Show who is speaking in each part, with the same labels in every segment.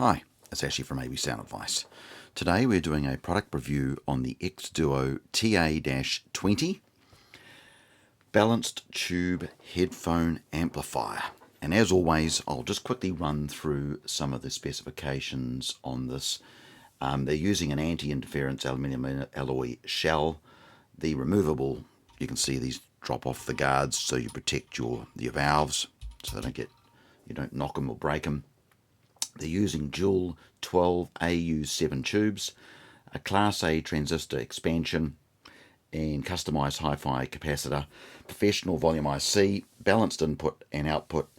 Speaker 1: Hi, it's Ashley from AB Sound Advice. Today we're doing a product review on the xDuoo TA-20 balanced tube headphone amplifier. And as always, I'll just quickly run through some of the specifications on this. They're using an anti-interference aluminium alloy shell. The removable, you can see these drop off the guards so you protect your valves so you don't knock them or break them. They're using dual 12AU7 tubes, a Class A transistor expansion, and customized hi-fi capacitor, professional volume IC, balanced input and output,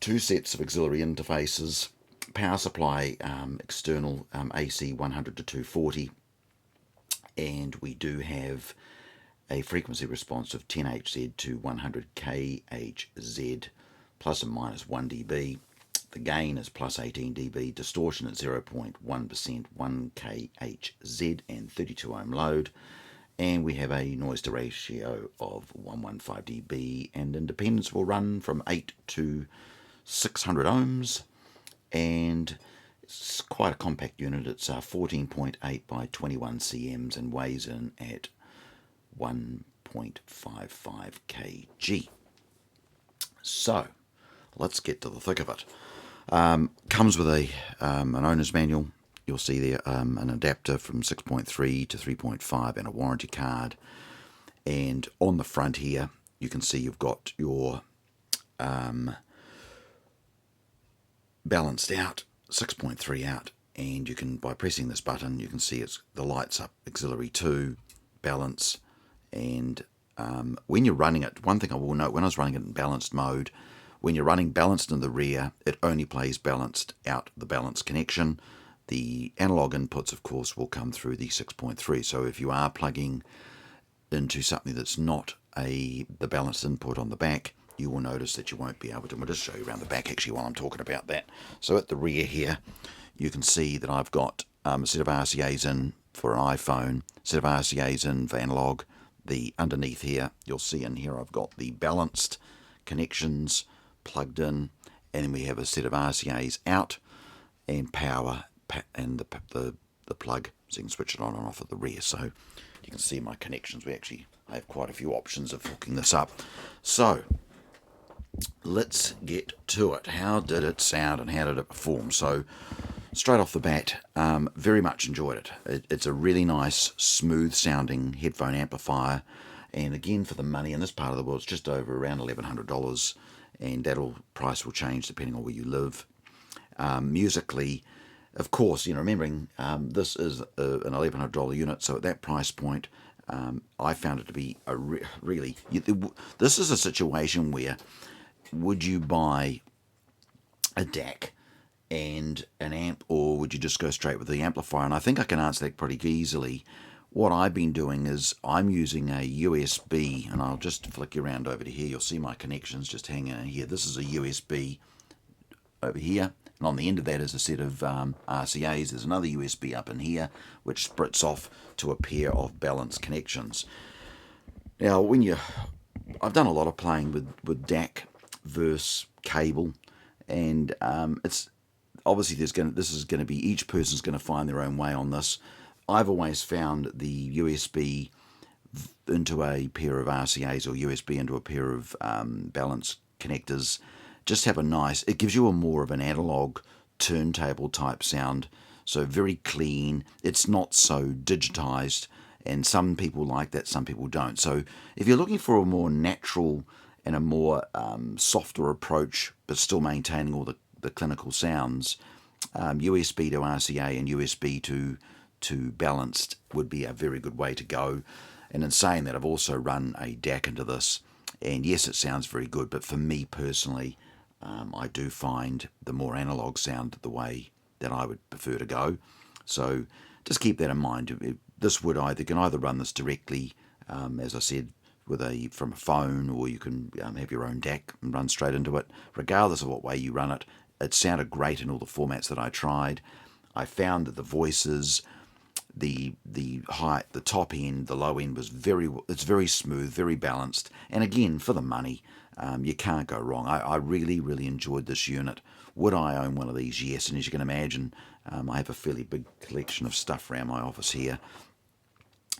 Speaker 1: 2 sets of auxiliary interfaces, power supply external AC 100 to 240, and we do have a frequency response of 10Hz to 100 kHz, plus and minus 1 dB. The gain is plus 18 dB, distortion at 0.1%, 1 kHz and 32 ohm load. And we have a noise to ratio of 115 dB, and independence will run from 8 to 600 ohms. And it's quite a compact unit. It's 14.8 by 21 cms and weighs in at 1.55 kg. So let's get to the thick of it. Comes with an owner's manual. You'll see there an adapter from 6.3 to 3.5 and a warranty card. And on the front here, you can see you've got your balanced out, 6.3 out, and you can, by pressing this button, you can see the lights up, auxiliary 2, balance, and when you're running it, one thing I will note, when I was running it in balanced mode, when you're running balanced in the rear, it only plays balanced out the balance connection. The analog inputs, of course, will come through the 6.3. So if you are plugging into something that's not the balanced input on the back, you will notice that you won't be able to. I'll just show you around the back actually while I'm talking about that. So at the rear here, you can see that I've got a set of RCAs in for an iPhone, a set of RCAs in for analog. The underneath here, you'll see in here I've got the balanced connections plugged in, and then we have a set of RCAs out and power and the plug, so you can switch it on and off at the rear. So you can see my connections. I have quite a few options of hooking this up. So let's get to it. How did it sound and how did it perform? So straight off the bat, very much enjoyed it. It's a really nice, smooth sounding headphone amplifier, and again, for the money in this part of the world, it's just over around $1,100, and price will change depending on where you live. Musically, of course, remembering this is an $1,100 unit, so at that price point, I found it to be really. This is a situation where, would you buy a DAC and an amp, or would you just go straight with the amplifier? And I think I can answer that pretty easily. What I've been doing is I'm using a USB, and I'll just flick you around over to here. You'll see my connections just hanging in here. This is a USB over here, and on the end of that is a set of RCAs. There's another USB up in here, which splits off to a pair of balanced connections. Now, I've done a lot of playing with DAC versus cable, and it's obviously this is going to be, each person's going to find their own way on this. I've always found the USB into a pair of RCAs or USB into a pair of balanced connectors just have it gives you more of an analog turntable type sound. So very clean. It's not so digitized, and some people like that, some people don't. So if you're looking for a more natural and a more softer approach, but still maintaining all the clinical sounds, USB to RCA and USB to balanced would be a very good way to go. And in saying that, I've also run a DAC into this, and yes, it sounds very good, but for me personally, I do find the more analog sound the way that I would prefer to go. So just keep that in mind. This would can either run this directly, as I said, from a phone, or you can have your own DAC and run straight into it. Regardless of what way you run it, it sounded great in all the formats that I tried. I found that the voices, the height, the top end, the low end it's very smooth, very balanced, and again, for the money, you can't go wrong. I really enjoyed this unit. Would I own one of these? Yes, and as you can imagine, I have a fairly big collection of stuff around my office here,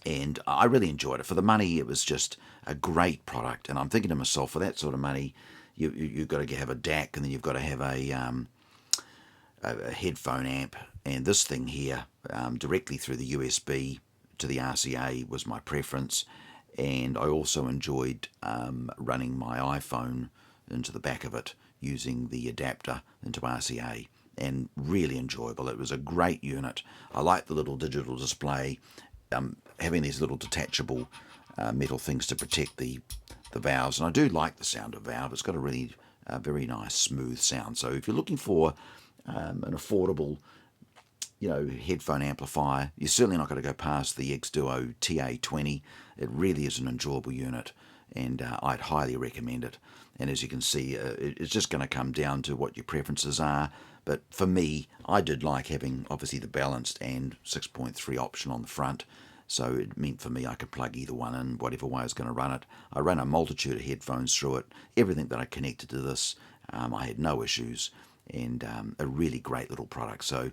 Speaker 1: and I really enjoyed it. For the money, it was just a great product, and I'm thinking to myself, for that sort of money, you've got to have a DAC, and then you've got to have a headphone amp, and this thing here, directly through the USB to the RCA was my preference, and I also enjoyed running my iPhone into the back of it using the adapter into RCA, and really enjoyable. It was a great unit. I like the little digital display, having these little detachable metal things to protect the valves, and I do like the sound of valve. It's got a really very nice smooth sound. So if you're looking for an affordable headphone amplifier, you're certainly not going to go past the xDuoo TA-20. It really is an enjoyable unit, and I'd highly recommend it. And as you can see, it's just going to come down to what your preferences are. But for me, I did like having obviously the balanced and 6.3 option on the front. So it meant for me I could plug either one in, whatever way I was going to run it. I ran a multitude of headphones through it. Everything that I connected to this, I had no issues, and a really great little product. So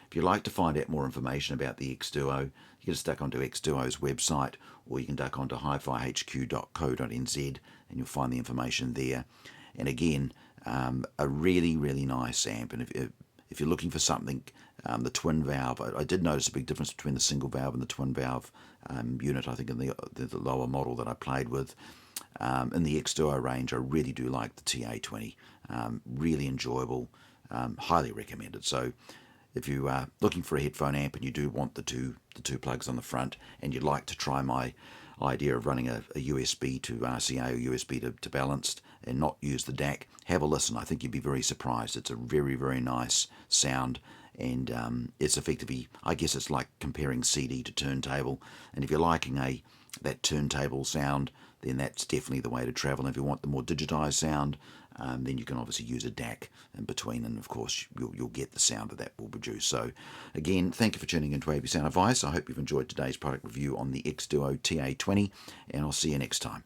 Speaker 1: if you'd like to find out more information about the xDuoo, you can just duck onto xDuoo's website, or you can duck onto hifihq.co.nz, and you'll find the information there. And again, a really, really nice amp. And if you're looking for something, the twin valve, I did notice a big difference between the single valve and the twin valve unit, I think, in the lower model that I played with. In the xDuoo range, I really do like the TA-20. Really enjoyable, highly recommended. So if you are looking for a headphone amp and you do want the two plugs on the front, and you'd like to try my idea of running a USB to RCA or USB to balanced and not use the DAC, have a listen. I think you'd be very surprised. It's a very, very nice sound, and it's effectively, I guess it's like comparing CD to turntable. And if you're liking that turntable sound, then that's definitely the way to travel. And if you want the more digitized sound, then you can obviously use a DAC in between, and of course you'll get the sound that will produce. So again, thank you for tuning into AB Sound Advice. I hope you've enjoyed today's product review on the xDuoo TA-20, and I'll see you next time.